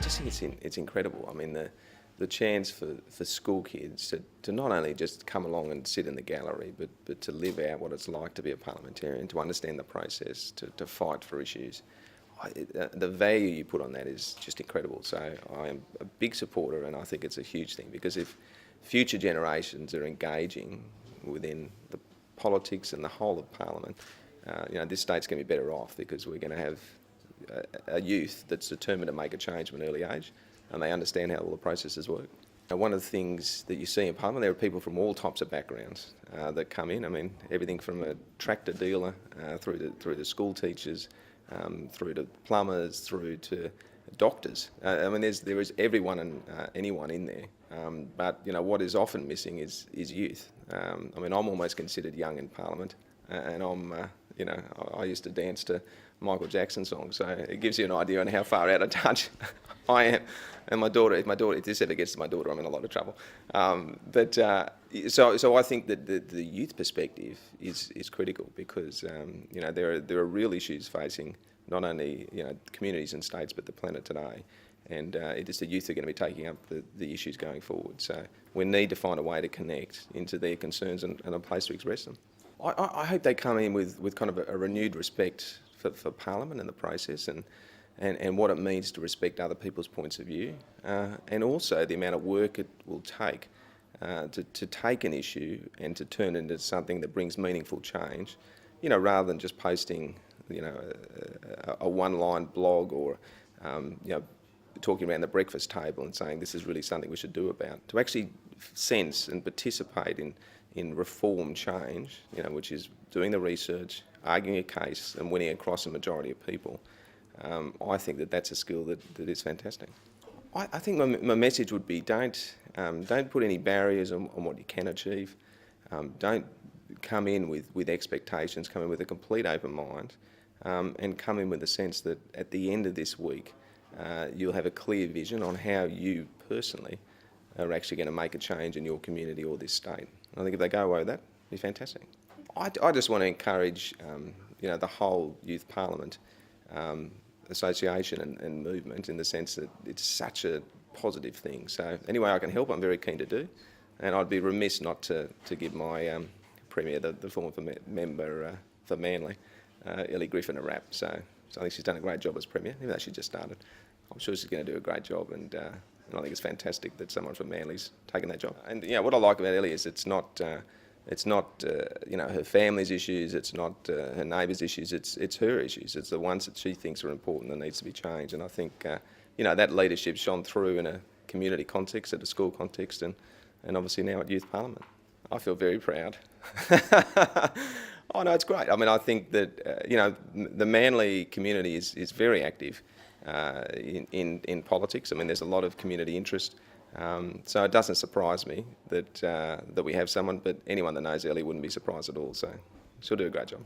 just think it's incredible. I mean, the chance for school kids to not only just come along and sit in the gallery, but to live out what it's like to be a parliamentarian, to understand the process, to fight for issues. The value you put on that is just incredible. So I am a big supporter, and I think it's a huge thing, because if future generations are engaging within the politics and the whole of Parliament, this state's going to be better off, because we're going to have a youth that's determined to make a change from an early age, and they understand how all the processes work. One of the things that you see in Parliament, there are people from all types of backgrounds that come in. I mean, everything from a tractor dealer through to school teachers, through to plumbers, through to doctors. I mean, there is everyone and anyone in there. But what is often missing is youth. I mean, I'm almost considered young in Parliament, and I used to dance to Michael Jackson songs, so it gives you an idea on how far out of touch I am. And my daughter, if this ever gets to my daughter, I'm in a lot of trouble. So I think that the youth perspective is critical, because there are real issues facing not only communities and states, but the planet today. And it is the youth that are going to be taking up the issues going forward. So we need to find a way to connect into their concerns and a place to express them. I hope they come in with kind of a renewed respect for Parliament and the process, and what it means to respect other people's points of view, and also the amount of work it will take to take an issue and to turn it into something that brings meaningful change, rather than just posting a one-line blog or talking around the breakfast table and saying this is really something we should do about. To actually sense and participate in reform change, which is doing the research, arguing a case and winning across a majority of people. I think that's a skill that is fantastic. I think my message would be don't put any barriers on what you can achieve. Don't come in with expectations, come in with a complete open mind, and come in with the sense that at the end of this week you'll have a clear vision on how you personally are actually going to make a change in your community or this state. I think if they go away with that, it'd be fantastic. I just want to encourage the whole Youth Parliament association and movement, in the sense that it's such a positive thing. So any way I can help, I'm very keen to do, and I'd be remiss not to give my Premier, the former member for Manly, Ellie Griffin, a rap. So I think she's done a great job as Premier, even though she just started. I'm sure she's going to do a great job, and I think it's fantastic that someone from Manly's taken that job. And what I like about Ellie is it's not her family's issues, it's not her neighbours' issues, it's her issues. It's the ones that she thinks are important that needs to be changed. And I think that leadership shone through in a community context, at a school context, and obviously now at Youth Parliament. I feel very proud. Oh no, it's great. I mean, I think that the Manly community is very active in politics. I mean, there's a lot of community interest. So it doesn't surprise me that we have someone, but anyone that knows Ellie wouldn't be surprised at all. So she'll do a great job.